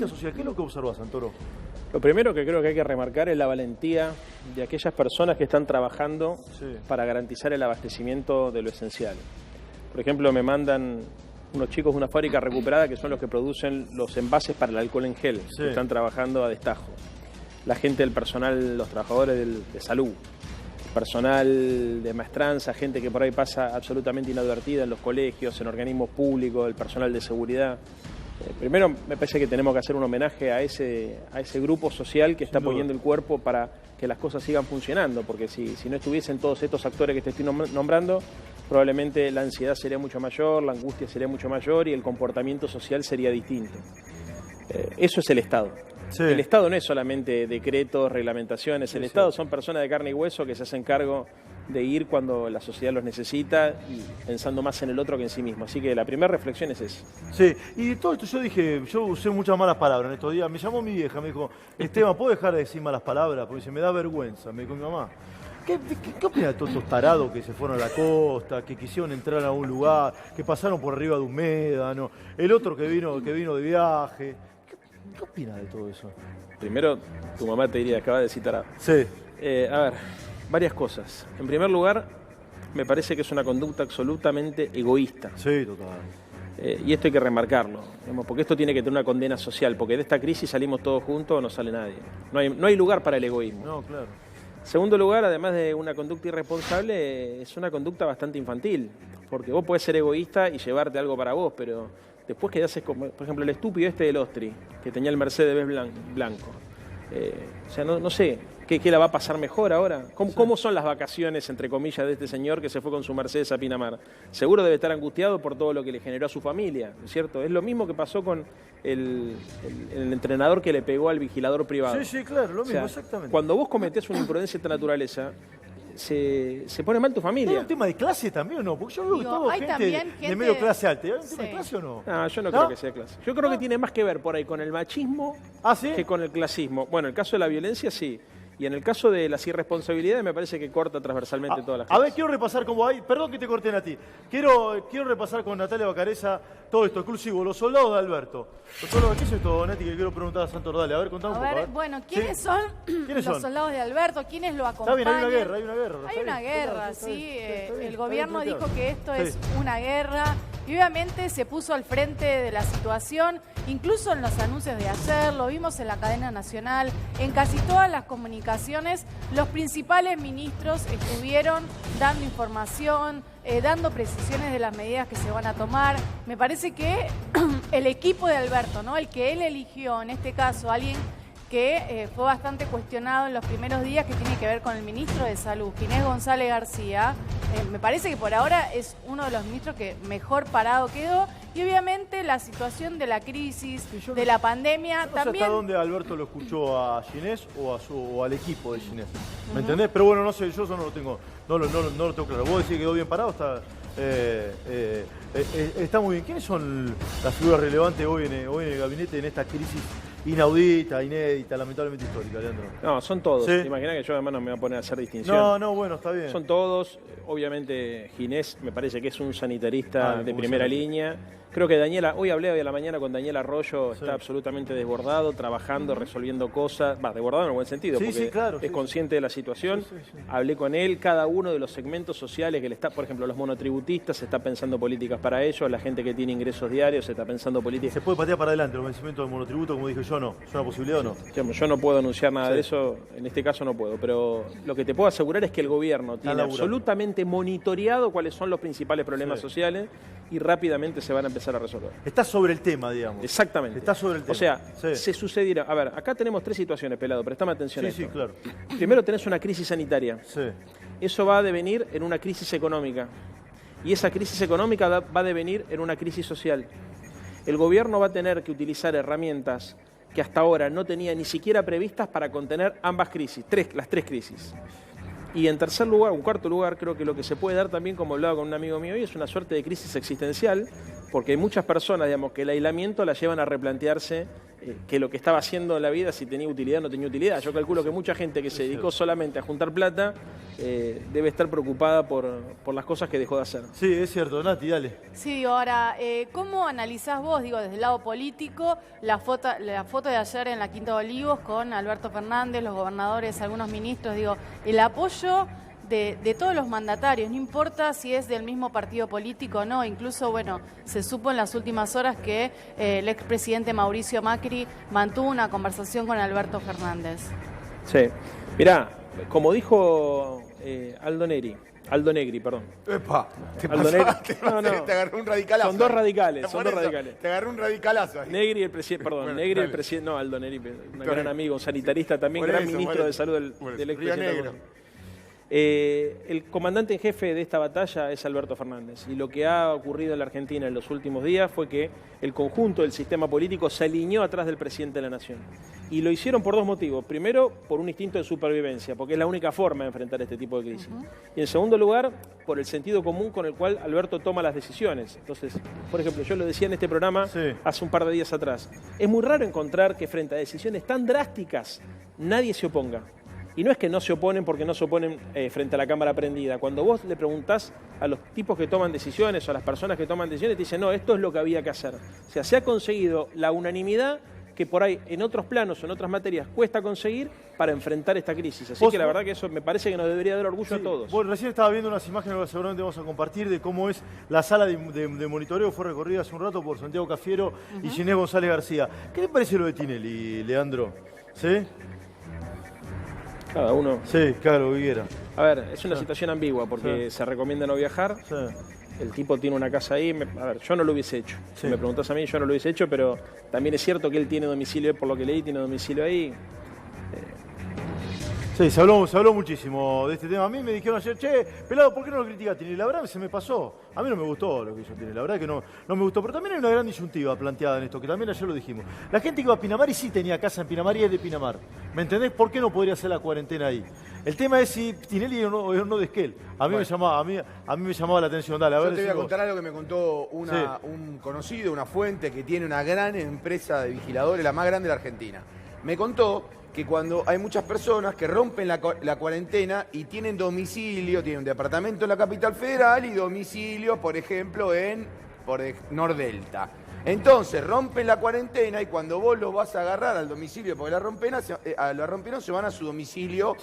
social, ¿qué es lo que observás, Santoro? Lo primero que creo que hay que remarcar es la valentía de aquellas personas que están trabajando para garantizar el abastecimiento de lo esencial. Por ejemplo, me mandan unos chicos de una fábrica recuperada que son los que producen los envases para el alcohol en gel, que están trabajando a destajo. La gente del personal, los trabajadores de salud, personal de maestranza, gente que por ahí pasa absolutamente inadvertida en los colegios, en organismos públicos, el personal de seguridad. Primero, me parece que tenemos que hacer un homenaje a ese grupo social que está poniendo el cuerpo para que las cosas sigan funcionando, porque si no estuviesen todos estos actores que te estoy nombrando, probablemente la ansiedad sería mucho mayor, la angustia sería mucho mayor y el comportamiento social sería distinto. Eso es el Estado. El Estado no es solamente decretos, reglamentaciones, el Estado son personas de carne y hueso que se hacen cargo de ir cuando la sociedad los necesita y pensando más en el otro que en sí mismo. Así que la primera reflexión es esa. Sí, y todo esto yo usé muchas malas palabras en estos días. Me llamó mi vieja, me dijo, Esteban, ¿puedo dejar de decir malas palabras? Porque se me da vergüenza. Me dijo mi mamá, ¿qué opina de todos estos tarados que se fueron a la costa, que quisieron entrar a un lugar, que pasaron por arriba de un médano, el otro que vino de viaje? ¿Qué opina de todo eso? Primero, tu mamá te diría, acaba de decir tarado. Sí. A ver, varias cosas. En primer lugar, me parece que es una conducta absolutamente egoísta. Sí, total. Y esto hay que remarcarlo, porque esto tiene que tener una condena social, porque de esta crisis salimos todos juntos o no sale nadie. No hay lugar para el egoísmo. No, claro. Segundo lugar, además de una conducta irresponsable, es una conducta bastante infantil, porque vos podés ser egoísta y llevarte algo para vos, pero después que haces como, por ejemplo, el estúpido del Ostri, que tenía el Mercedes blanco. O sea, no sé, ¿qué la va a pasar mejor ahora? ¿Cómo son las vacaciones, entre comillas, de este señor que se fue con su Mercedes a Pinamar? Seguro debe estar angustiado por todo lo que le generó a su familia, ¿no es cierto? Es lo mismo que pasó con el entrenador que le pegó al vigilador privado. Sí, claro, lo mismo, exactamente. Cuando vos cometés una imprudencia de esta naturaleza, se pone mal tu familia. ¿Hay un tema de clase también o no? Porque yo veo que todo gente de medio clase alta. ¿Hay un tema de clase o no? No, yo no creo que sea clase. Yo creo que tiene más que ver por ahí con el machismo que con el clasismo. Bueno, en el caso de la violencia sí. Y en el caso de las irresponsabilidades me parece que corta transversalmente todas las cosas. A ver, quiero repasar con vos ahí. Perdón que te corten a ti. Quiero repasar con Natalia Bacareza todo esto, exclusivo. Los soldados de Alberto. ¿Qué es esto, Nati, que quiero preguntar a Santos? Dale, a ver, contame un poco. A ver. Bueno, ¿quiénes son los soldados de Alberto? ¿Quiénes lo acompañan? Está bien, hay una guerra. Hay una guerra, sí. El gobierno dijo que esto es una guerra. Y obviamente se puso al frente de la situación, incluso en los anuncios de ayer, lo vimos en la cadena nacional, en casi todas las comunicaciones, los principales ministros estuvieron dando información, dando precisiones de las medidas que se van a tomar. Me parece que el equipo de Alberto, ¿no? El que él eligió, en este caso, alguien que fue bastante cuestionado en los primeros días, que tiene que ver con el ministro de Salud, Ginés González García. Me parece que por ahora es uno de los ministros que mejor parado quedó. Y obviamente la situación de la crisis, de la pandemia, no sé también... hasta dónde Alberto lo escuchó a Ginés o al equipo de Ginés. ¿Me entendés? Pero bueno, no sé, yo eso no lo tengo claro. Vos decís que quedó bien parado, está muy bien. ¿Quiénes son las figuras relevantes hoy en el gabinete en esta crisis inaudita, inédita, lamentablemente histórica, Leandro? No, son todos. ¿Sí? ¿Te imaginas que yo además no me voy a poner a hacer distinción? No, bueno, está bien. Son todos. Obviamente Ginés me parece que es un sanitarista de primera línea. Creo que Daniela, hoy a la mañana con Daniel Arroyo, está absolutamente desbordado, trabajando, resolviendo cosas. Desbordado en el buen sentido, porque es consciente de la situación. Hablé con él, cada uno de los segmentos sociales que le está, por ejemplo, los monotributistas, se está pensando políticas para ellos, la gente que tiene ingresos diarios se está pensando políticas. ¿Se puede patear para adelante los vencimientos del monotributo, como dije yo, no? ¿Es una posibilidad o no? Yo no puedo anunciar nada de eso, en este caso no puedo, pero lo que te puedo asegurar es que el gobierno tiene absolutamente monitoreado cuáles son los principales problemas sociales y rápidamente se van a empezar a resolver. Está sobre el tema, digamos. Exactamente. Está sobre el tema. O sea, se sucediera... A ver, acá tenemos tres situaciones, Pelado, prestame atención a esto. Sí, claro. Primero tenés una crisis sanitaria. Sí. Eso va a devenir en una crisis económica. Y esa crisis económica va a devenir en una crisis social. El gobierno va a tener que utilizar herramientas que hasta ahora no tenía ni siquiera previstas para contener ambas crisis, las tres crisis. Y en tercer lugar, un cuarto lugar, creo que lo que se puede dar también, como hablaba con un amigo mío hoy, es una suerte de crisis existencial, porque hay muchas personas, digamos, que el aislamiento la llevan a replantearse que lo que estaba haciendo en la vida, si tenía utilidad o no tenía utilidad. Yo calculo que mucha gente que se dedicó solamente a juntar plata debe estar preocupada por las cosas que dejó de hacer. Sí, es cierto. Nati, dale. Sí, digo, ahora, ¿cómo analizás vos, digo, desde el lado político, la foto de ayer en la Quinta de Olivos con Alberto Fernández, los gobernadores, algunos ministros, digo, el apoyo de todos los mandatarios, no importa si es del mismo partido político o no, incluso, bueno, se supo en las últimas horas que el expresidente Mauricio Macri mantuvo una conversación con Alberto Fernández. Sí, mirá, como dijo Aldo Negri, perdón. Epa, te agarró un radicalazo. Son dos radicales, Te agarró un radicalazo ahí. Negri, el presidente, perdón, bueno, Negri, el presidente, no, Aldo Negri, un gran amigo, un sanitarista también, gran ministro de salud del expresidente. El comandante en jefe de esta batalla es Alberto Fernández, y lo que ha ocurrido en la Argentina en los últimos días fue que el conjunto del sistema político se alineó atrás del presidente de la Nación, y lo hicieron por dos motivos. Primero, por un instinto de supervivencia, porque es la única forma de enfrentar este tipo de crisis, y en segundo lugar, por el sentido común con el cual Alberto toma las decisiones. Entonces, por ejemplo, yo lo decía en este programa hace un par de días atrás, es muy raro encontrar que frente a decisiones tan drásticas nadie se oponga. Y no es que no se oponen porque no se oponen frente a la cámara prendida. Cuando vos le preguntás a los tipos que toman decisiones o a las personas que toman decisiones, te dicen, no, esto es lo que había que hacer. O sea, se ha conseguido la unanimidad que por ahí en otros planos o en otras materias cuesta conseguir para enfrentar esta crisis. Así que la verdad que eso me parece que nos debería dar orgullo a todos. Bueno, recién estaba viendo unas imágenes que seguramente vamos a compartir de cómo es la sala de monitoreo. Fue recorrida hace un rato por Santiago Cafiero y Ginés González García. ¿Qué le parece lo de Tinelli, Leandro? ¿Sí? Cada uno. Sí, claro, Viguera. A ver, es una situación ambigua porque se recomienda no viajar. El tipo tiene una casa ahí. A ver, yo no lo hubiese hecho. Si me preguntás a mí, yo no lo hubiese hecho, pero también es cierto que él tiene domicilio, por lo que leí, tiene domicilio ahí. Sí, se habló muchísimo de este tema. A mí me dijeron ayer, che, Pelado, ¿por qué no lo criticas Tinelli? La verdad se me pasó. A mí no me gustó lo que hizo Tinelli, la verdad que no me gustó. Pero también hay una gran disyuntiva planteada en esto, que también ayer lo dijimos. La gente que iba a Pinamar y sí tenía casa en Pinamar y es de Pinamar. ¿Me entendés? ¿Por qué no podría hacer la cuarentena ahí? El tema es si Tinelli o no de Esquel. A mí me llamaba la atención. Dale, a ver. Yo te voy a contar algo que me contó un conocido, una fuente que tiene una gran empresa de vigiladores, la más grande de la Argentina. Me contó que cuando hay muchas personas que rompen la cuarentena y tienen domicilio, tienen un departamento en la capital federal y domicilio, por ejemplo, en Nordelta. Entonces rompen la cuarentena y cuando vos los vas a agarrar al domicilio porque la rompieron, se van a su domicilio,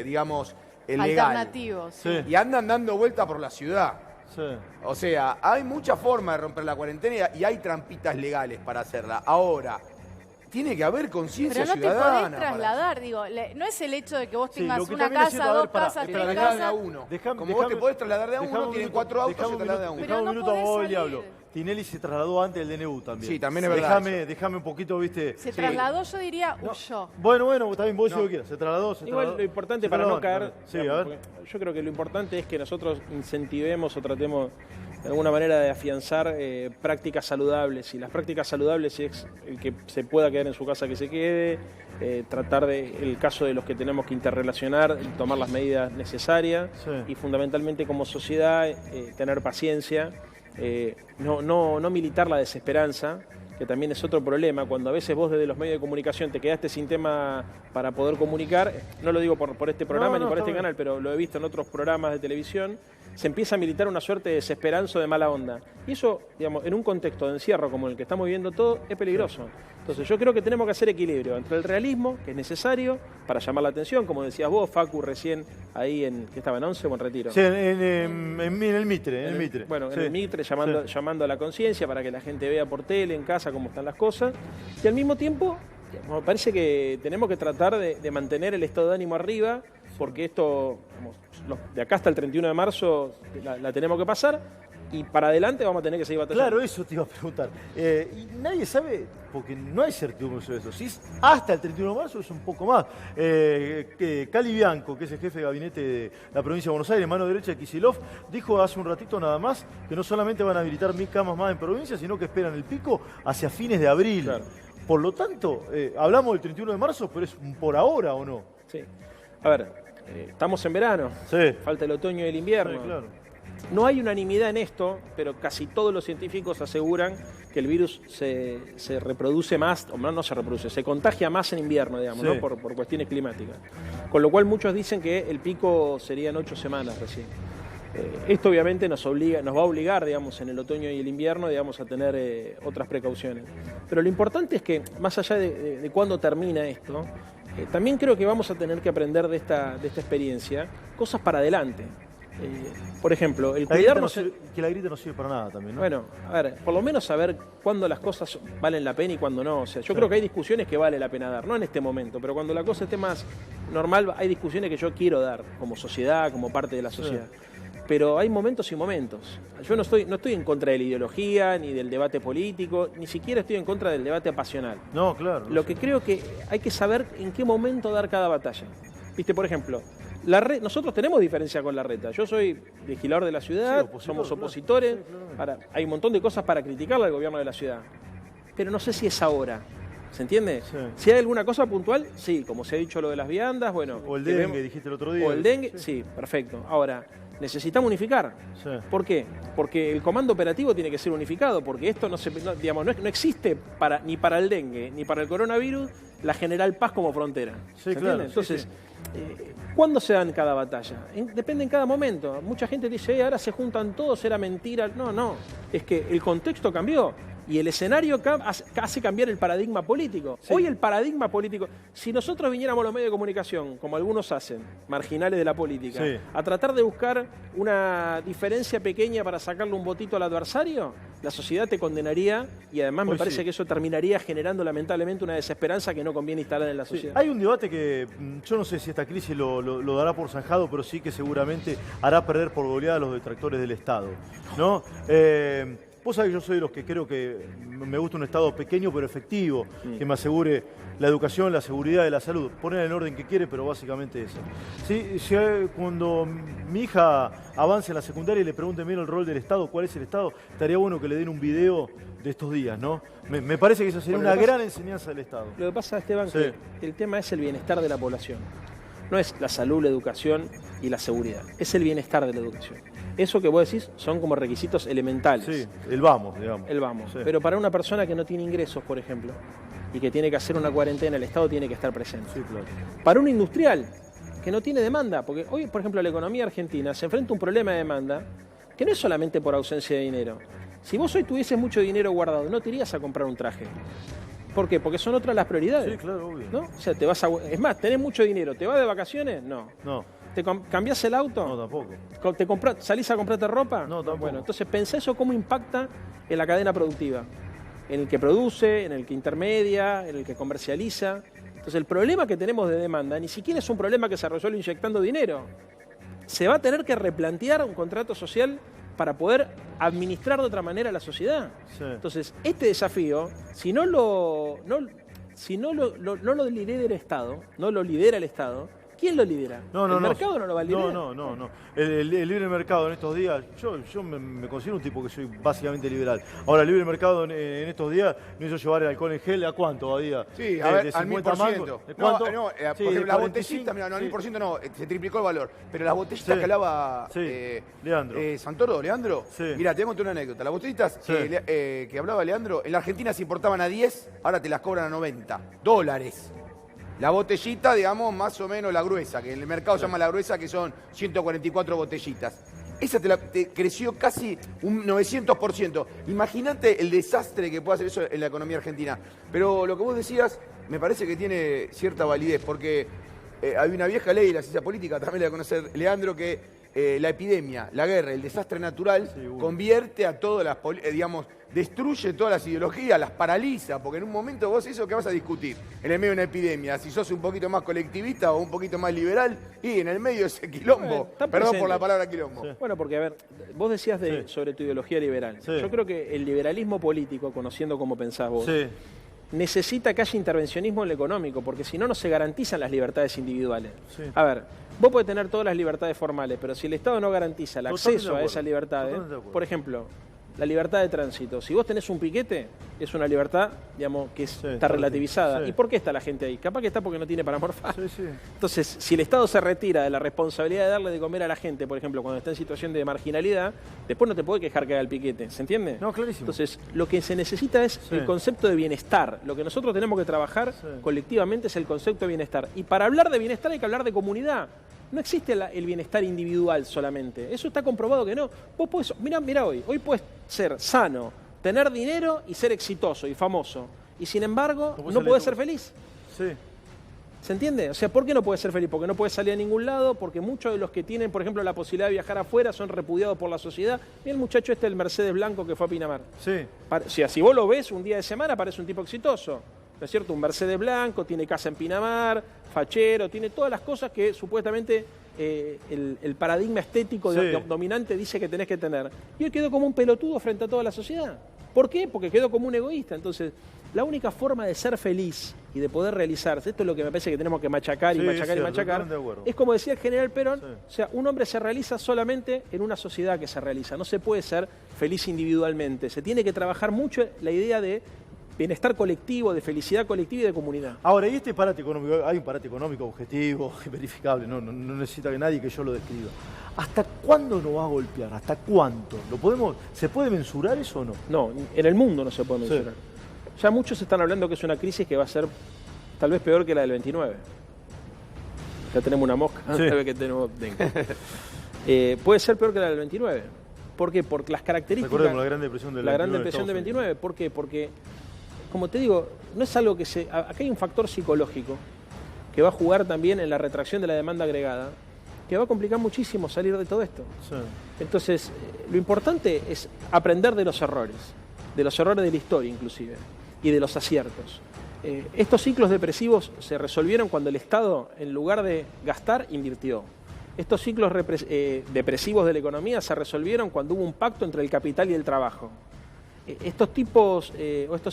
digamos, legal. Alternativo, sí. Y andan dando vuelta por la ciudad. Sí. O sea, hay muchas formas de romper la cuarentena y hay trampitas legales para hacerla. Ahora, tiene que haber conciencia ciudadana. Pero no te podés trasladar, digo, no es el hecho de que vos tengas una casa, dos casas, tres casas. Como vos te podés trasladar de a uno, tienen 4 autos, se traslada de a uno. Dejame un minuto a vos, el diablo. Tinelli se trasladó antes del DNU también. Sí, también es verdad. Déjame un poquito, viste. Se trasladó, yo diría, huyó. Bueno, también vos si lo quieras. Se trasladó. Igual lo importante para no caer. Sí, a ver. Yo creo que lo importante es que nosotros incentivemos o tratemos de alguna manera de afianzar prácticas saludables. Y las prácticas saludables es el que se pueda quedar en su casa que se quede, tratar el caso de los que tenemos que interrelacionar y tomar las medidas necesarias y fundamentalmente como sociedad tener paciencia, no militar la desesperanza, que también es otro problema, cuando a veces vos desde los medios de comunicación te quedaste sin tema para poder comunicar, no lo digo por este programa ni por este canal, pero lo he visto en otros programas de televisión, se empieza a militar una suerte de desesperanza o de mala onda. Y eso, digamos, en un contexto de encierro como el que estamos viviendo todo, es peligroso. Entonces yo creo que tenemos que hacer equilibrio entre el realismo, que es necesario para llamar la atención, como decías vos, Facu, recién ahí que estaba en 11 o en Retiro. Sí, en el Mitre. Bueno, en el Mitre, llamando a la conciencia para que la gente vea por tele, en casa, cómo están las cosas. Y al mismo tiempo, me parece que tenemos que tratar de mantener el estado de ánimo arriba, porque esto, de acá hasta el 31 de marzo la tenemos que pasar y para adelante vamos a tener que seguir batallando. Claro, eso te iba a preguntar. Y nadie sabe, porque no hay certidumbre sobre eso. Si es hasta el 31 de marzo es un poco más. Cali Bianco, que es el jefe de gabinete de la provincia de Buenos Aires, mano derecha de Kicillof, dijo hace un ratito nada más que no solamente van a habilitar 1000 camas más en provincia, sino que esperan el pico hacia fines de abril. Claro. Por lo tanto, hablamos del 31 de marzo, pero es por ahora, ¿o no? Sí. A ver, estamos en verano, falta el otoño y el invierno. Sí, claro. No hay unanimidad en esto, pero casi todos los científicos aseguran que el virus se reproduce más, o no se reproduce, se contagia más en invierno, digamos, ¿no? por cuestiones climáticas. Con lo cual muchos dicen que el pico sería en 8 semanas recién. Esto obviamente nos va a obligar, digamos, en el otoño y el invierno, digamos, a tener otras precauciones. Pero lo importante es que, más allá de cuándo termina esto, también creo que vamos a tener que aprender de esta experiencia cosas para adelante. Por ejemplo, el cuidarnos... Que la grieta no sirve para nada también, ¿no? Bueno, a ver, por lo menos saber cuándo las cosas valen la pena y cuándo no. O sea, yo creo que hay discusiones que vale la pena dar, no en este momento, pero cuando la cosa esté más normal, hay discusiones que yo quiero dar como sociedad, como parte de la sociedad. Pero hay momentos y momentos. Yo no estoy en contra de la ideología, ni del debate político, ni siquiera estoy en contra del debate pasional. No, claro. Lo que creo que hay que saber en qué momento dar cada batalla. Viste, por ejemplo, nosotros tenemos diferencia con Larreta. Yo soy legislador de la ciudad, somos opositores. Ahora, hay un montón de cosas para criticarle al gobierno de la ciudad. Pero no sé si es ahora. ¿Se entiende? Sí. Si hay alguna cosa puntual, sí, como se ha dicho lo de las viandas, bueno. O el dengue, dijiste el otro día. O el dengue, sí, perfecto. Ahora, necesitamos unificar. Sí. ¿Por qué? Porque el comando operativo tiene que ser unificado, porque esto no existe ni para el dengue ni para el coronavirus la General Paz como frontera. Sí, claro. Entonces, ¿cuándo se dan cada batalla? Depende en cada momento. Mucha gente dice, ahora se juntan todos, era mentira. No, es que el contexto cambió. Y el escenario hace cambiar el paradigma político. Sí. Hoy el paradigma político, si nosotros viniéramos a los medios de comunicación, como algunos hacen, marginales de la política, a tratar de buscar una diferencia pequeña para sacarle un votito al adversario, la sociedad te condenaría y además me parece que eso terminaría generando lamentablemente una desesperanza que no conviene instalar en la sociedad. Hay un debate que yo no sé si esta crisis lo dará por zanjado, pero sí que seguramente hará perder por goleada a los detractores del Estado, ¿no? Vos sabés que yo soy de los que creo que me gusta un Estado pequeño pero efectivo, que me asegure la educación, la seguridad y la salud. Poner en el orden que quiere, pero básicamente eso. ¿Sí? Cuando mi hija avance en la secundaria y le pregunten bien el rol del Estado, cuál es el Estado, estaría bueno que le den un video de estos días, ¿no? Me parece que eso sería una gran enseñanza del Estado. Lo que pasa, Esteban, que el tema es el bienestar de la población. No es la salud, la educación y la seguridad. Es el bienestar de la educación. Eso que vos decís son como requisitos elementales. Sí, el vamos, digamos. El vamos. Sí. Pero para una persona que no tiene ingresos, por ejemplo, y que tiene que hacer una cuarentena, el Estado tiene que estar presente. Sí, claro. Para un industrial que no tiene demanda, porque hoy, por ejemplo, la economía argentina se enfrenta a un problema de demanda que no es solamente por ausencia de dinero. Si vos hoy tuvieses mucho dinero guardado, no te irías a comprar un traje. ¿Por qué? Porque son otras las prioridades. Sí, claro, obvio. ¿No? O sea, es más, tenés mucho dinero, ¿te vas de vacaciones? No. ¿Te cambiás el auto? No, tampoco. ¿Salís a comprarte ropa? No, tampoco. Bueno, entonces pensá eso cómo impacta en la cadena productiva. En el que produce, en el que intermedia, en el que comercializa. Entonces el problema que tenemos de demanda ni siquiera es un problema que se resuelve inyectando dinero. Se va a tener que replantear un contrato social para poder administrar de otra manera la sociedad. Sí. Entonces, este desafío, si no lo lidera el Estado, no lo lidera el Estado, ¿quién lo lidera? ¿El mercado no lo va a liderar? No. El libre mercado en estos días, yo me considero un tipo que soy básicamente liberal. Ahora, el libre mercado en estos días no hizo llevar el alcohol en gel, ¿a cuánto a día? Sí, a ver, al 1000%. Por ejemplo, las botellitas, mira, no, al 1000% no, se triplicó el valor. Pero las botellitas que hablaba Leandro. Santoro, Leandro, mira, te cuento una anécdota. Las botellitas que hablaba Leandro, en la Argentina se importaban a 10, ahora te las cobran a $90. La botellita, digamos, más o menos la gruesa, que en el mercado se llama la gruesa, que son 144 botellitas. Esa te creció casi un 900%. Imagínate el desastre que puede hacer eso en la economía argentina. Pero lo que vos decías me parece que tiene cierta validez, porque hay una vieja ley de la ciencia política, también la de conocer Leandro, que la epidemia, la guerra, el desastre natural convierte a todas las, destruye todas las ideologías, las paraliza, porque en un momento vos eso que vas a discutir en el medio de una epidemia, si sos un poquito más colectivista o un poquito más liberal, y en el medio de ese quilombo, perdón por la palabra quilombo. Sí. Bueno, porque a ver, vos decías sobre tu ideología liberal. Sí. Yo creo que el liberalismo político, conociendo cómo pensás vos, necesita que haya intervencionismo en lo económico, porque si no, no se garantizan las libertades individuales. Sí. A ver, vos podés tener todas las libertades formales, pero si el Estado no garantiza el acceso a esas libertades, por ejemplo, la libertad de tránsito. Si vos tenés un piquete, es una libertad, digamos, que está relativizada. Sí. ¿Y por qué está la gente ahí? Capaz que está porque no tiene para morfar. Sí, sí. Entonces, si el Estado se retira de la responsabilidad de darle de comer a la gente, por ejemplo, cuando está en situación de marginalidad, después no te puede quejar que haga el piquete. ¿Se entiende? No, clarísimo. Entonces, lo que se necesita es el concepto de bienestar. Lo que nosotros tenemos que trabajar colectivamente es el concepto de bienestar. Y para hablar de bienestar hay que hablar de comunidad. No existe el bienestar individual solamente. Eso está comprobado que no. Vos podés, mirá hoy puedes ser sano, tener dinero y ser exitoso y famoso. Y sin embargo, no podés ser feliz. Sí. ¿Se entiende? O sea, ¿por qué no podés ser feliz? Porque no podés salir a ningún lado, porque muchos de los que tienen, por ejemplo, la posibilidad de viajar afuera son repudiados por la sociedad. Mira el muchacho el Mercedes blanco que fue a Pinamar. Sí. O sea, si vos lo ves un día de semana, parece un tipo exitoso. ¿No es cierto? Un Mercedes blanco, tiene casa en Pinamar, fachero, tiene todas las cosas que supuestamente el paradigma estético dominante dice que tenés que tener. Y hoy quedó como un pelotudo frente a toda la sociedad. ¿Por qué? Porque quedó como un egoísta. Entonces, la única forma de ser feliz y de poder realizarse, esto es lo que me parece que tenemos que machacar y machacar, es como decía el general Perón, o sea, un hombre se realiza solamente en una sociedad que se realiza. No se puede ser feliz individualmente. Se tiene que trabajar mucho la idea de bienestar colectivo, de felicidad colectiva y de comunidad. Ahora, y este parate económico, hay un parate económico objetivo, verificable, no necesita que nadie que yo lo describa. ¿Hasta cuándo nos va a golpear? ¿Hasta cuánto? ¿Se puede mensurar eso o no? No, en el mundo no se puede mensurar. Ya muchos están hablando que es una crisis que va a ser tal vez peor que la del 29. Ya tenemos una mosca, sabe que tenemos dengue. Puede ser peor que la del 29. ¿Por qué? Porque las características... Recordemos la Gran Depresión del 29. La Gran Depresión del 29. ¿Por qué? Porque, como te digo, no es algo que se... Acá hay un factor psicológico que va a jugar también en la retracción de la demanda agregada, que va a complicar muchísimo salir de todo esto. Sí. Entonces, lo importante es aprender de los errores de la historia inclusive, y de los aciertos. Estos ciclos depresivos se resolvieron cuando el Estado, en lugar de gastar, invirtió. Estos ciclos depresivos de la economía se resolvieron cuando hubo un pacto entre el capital y el trabajo. Estos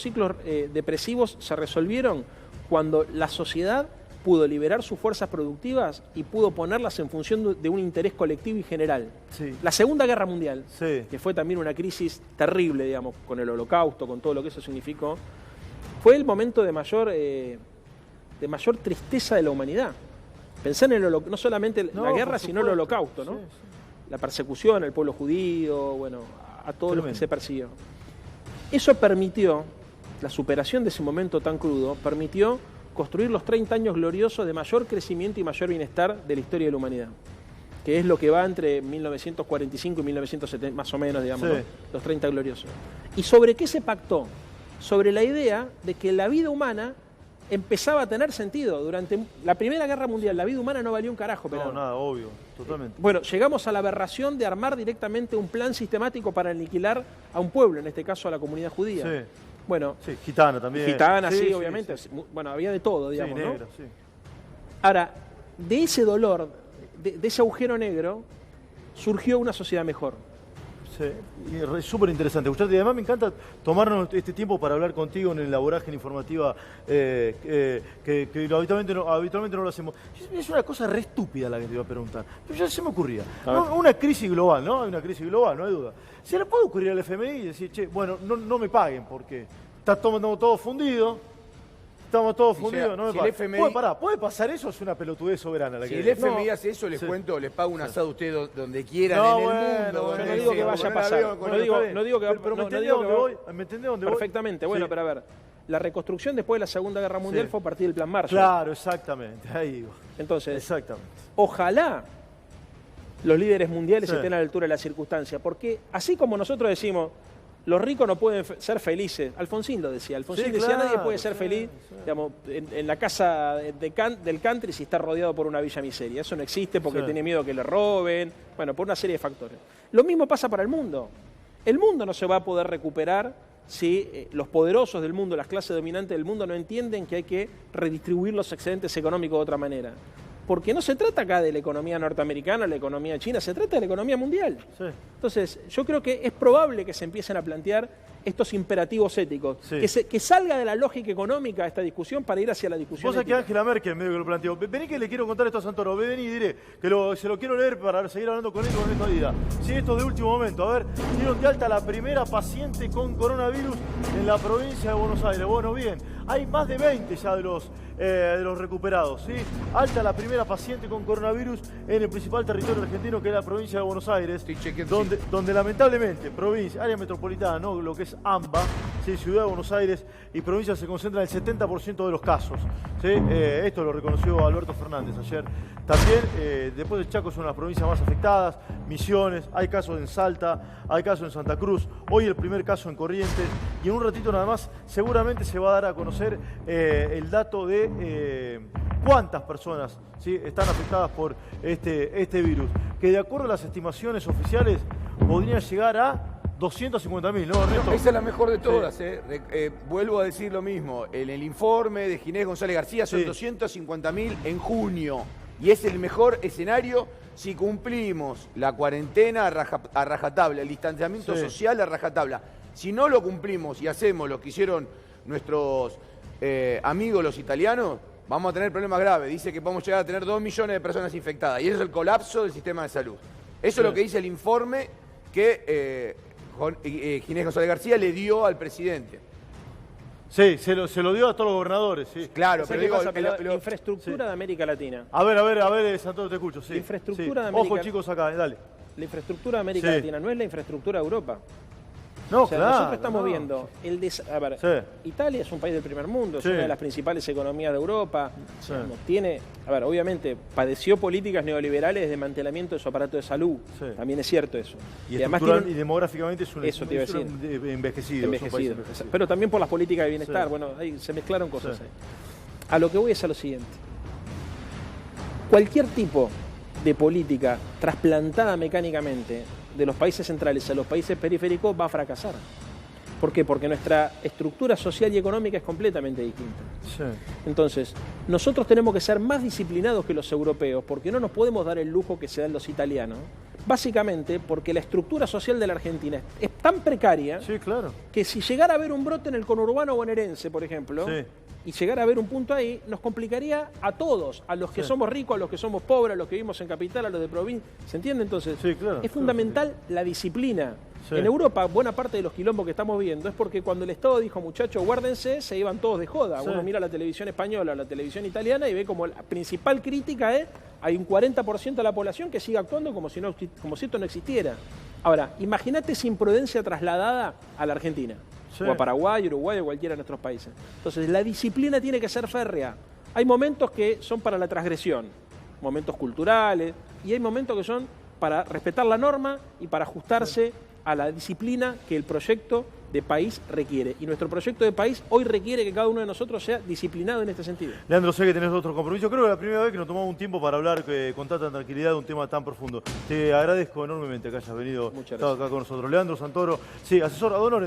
ciclos depresivos se resolvieron cuando la sociedad pudo liberar sus fuerzas productivas y pudo ponerlas en función de un interés colectivo y general. Sí. La Segunda Guerra Mundial, que fue también una crisis terrible, digamos, con el Holocausto, con todo lo que eso significó, fue el momento de mayor tristeza de la humanidad. Pensar en no solamente la guerra, sino el Holocausto, ¿no? Sí, sí. La persecución al pueblo judío, bueno, a todos los que se persiguió. Eso permitió, la superación de ese momento tan crudo, permitió construir los 30 años gloriosos de mayor crecimiento y mayor bienestar de la historia de la humanidad, que es lo que va entre 1945 y 1970, más o menos, digamos, ¿no? Los 30 gloriosos. ¿Y sobre qué se pactó? Sobre la idea de que la vida humana empezaba a tener sentido. Durante la Primera Guerra Mundial, la vida humana no valió un carajo. No, nada, obvio, totalmente. Bueno, llegamos a la aberración de armar directamente un plan sistemático para aniquilar a un pueblo, en este caso a la comunidad judía. Sí. Bueno, sí, gitana también. Gitana, sí, obviamente. Sí. Bueno, había de todo, digamos, negra, ¿no? Sí. Ahora, de ese dolor, de ese agujero negro, surgió una sociedad mejor. Sí, y es súper interesante escucharte. Y además me encanta tomarnos este tiempo para hablar contigo en la vorágine informativa que habitualmente no lo hacemos. Es una cosa re estúpida la que te iba a preguntar. Pero ya se me ocurría. Una crisis global, ¿no? Hay una crisis global, no hay duda. ¿Se le puede ocurrir al FMI y decir, che, bueno, no me paguen porque está todo fundido? Estamos todos fundidos, no me paguen. ¿Puede pasar eso? Es una pelotudez soberana. Si el FMI hace eso, les cuento, les pago un asado a ustedes donde quieran en el mundo. Yo no digo que vaya a pasar. No digo que pero ¿me entendés dónde voy? ¿Me entendés dónde voy? Perfectamente. Bueno, pero a ver, la reconstrucción después de la Segunda Guerra Mundial fue a partir del Plan Marshall. Claro, exactamente. Ahí digo. Entonces, exactamente. Ojalá los líderes mundiales estén a la altura de la circunstancia, porque así como nosotros decimos, los ricos no pueden ser felices. Alfonsín lo decía. Alfonsín decía, nadie puede ser feliz digamos, en la casa del country si está rodeado por una villa miseria. Eso no existe porque tiene miedo que le roben, bueno, por una serie de factores. Lo mismo pasa para el mundo. El mundo no se va a poder recuperar si los poderosos del mundo, las clases dominantes del mundo no entienden que hay que redistribuir los excedentes económicos de otra manera. Porque no se trata acá de la economía norteamericana, la economía china, se trata de la economía mundial. Sí. Entonces, yo creo que es probable que se empiecen a plantear estos imperativos éticos, que salga de la lógica económica esta discusión para ir hacia la discusión Vos sabés que Angela Merkel medio que lo planteó. Vení que le quiero contar esto a Santoro, vení y diré que se lo quiero leer para seguir hablando con él con esta vida. Sí, esto de último momento. A ver, dieron de alta la primera paciente con coronavirus en la provincia de Buenos Aires. Bueno, bien, hay más de 20 ya de los recuperados, ¿sí? Alta la primera paciente con coronavirus en el principal territorio argentino, que es la provincia de Buenos Aires, donde lamentablemente provincia, área metropolitana, ¿no? Lo que es AMBA, ¿sí? Ciudad de Buenos Aires y provincia se concentran el 70% de los casos, ¿sí? Esto lo reconoció Alberto Fernández ayer. También, después del Chaco, son las provincias más afectadas, Misiones, hay casos en Salta, hay casos en Santa Cruz, hoy el primer caso en Corrientes, y en un ratito nada más seguramente se va a dar a conocer el dato de cuántas personas, ¿sí? Están afectadas por este virus, que de acuerdo a las estimaciones oficiales podrían llegar a 250.000, ¿no, Ernesto? Esa es la mejor de todas. Vuelvo a decir lo mismo. En el informe de Ginés González García son 250.000 en junio. Y es el mejor escenario si cumplimos la cuarentena a rajatabla, el distanciamiento social a rajatabla. Si no lo cumplimos y hacemos lo que hicieron nuestros amigos los italianos, vamos a tener problemas graves. Dice que vamos a llegar a tener 2 millones de personas infectadas. Y eso es el colapso del sistema de salud. Eso es lo que dice el informe que Ginés González García le dio al presidente. Sí, se lo dio a todos los gobernadores, sí. Claro, pero digo, la infraestructura de América Latina. A ver, Santoro, te escucho, sí. La infraestructura de América... Ojo, chicos, acá, dale. La infraestructura de América Latina no es la infrastructura de Europa. No, o sea, claro. Nosotros estamos viendo... A ver, Italia es un país del primer mundo, es una de las principales economías de Europa. Tiene... A ver, obviamente, padeció políticas neoliberales de desmantelamiento de su aparato de salud. También es cierto eso. Y además y demográficamente es un envejecido. Pero también por las políticas de bienestar. Bueno, ahí se mezclaron cosas ahí. A lo que voy es a lo siguiente. Cualquier tipo de política trasplantada mecánicamente de los países centrales a los países periféricos va a fracasar. ¿Por qué? Porque nuestra estructura social y económica es completamente distinta. Entonces, nosotros tenemos que ser más disciplinados que los europeos, porque no nos podemos dar el lujo que se dan los italianos. Básicamente porque la estructura social de la Argentina es tan precaria que si llegara a haber un brote en el conurbano bonaerense, por ejemplo, y llegara a haber un punto ahí, nos complicaría a todos, a los que somos ricos, a los que somos pobres, a los que vivimos en capital, a los de provincia. ¿Se entiende? Entonces, es fundamental la disciplina. En Europa, buena parte de los quilombos que estamos viendo es porque cuando el Estado dijo, muchachos, guárdense, se iban todos de joda. Uno mira la televisión española, la televisión italiana y ve como la principal crítica es hay un 40% de la población que sigue actuando como si esto no existiera. Ahora, imagínate esa imprudencia trasladada a la Argentina. O a Paraguay, Uruguay o cualquiera de nuestros países. Entonces, la disciplina tiene que ser férrea. Hay momentos que son para la transgresión, momentos culturales, y hay momentos que son para respetar la norma y para ajustarse a la disciplina que el proyecto de país requiere. Y nuestro proyecto de país hoy requiere que cada uno de nosotros sea disciplinado en este sentido. Leandro, sé que tenés otro compromiso. Creo que es la primera vez que nos tomamos un tiempo para hablar con tanta tranquilidad de un tema tan profundo. Te agradezco enormemente que hayas venido acá con nosotros. Leandro Santoro, asesor ad honorem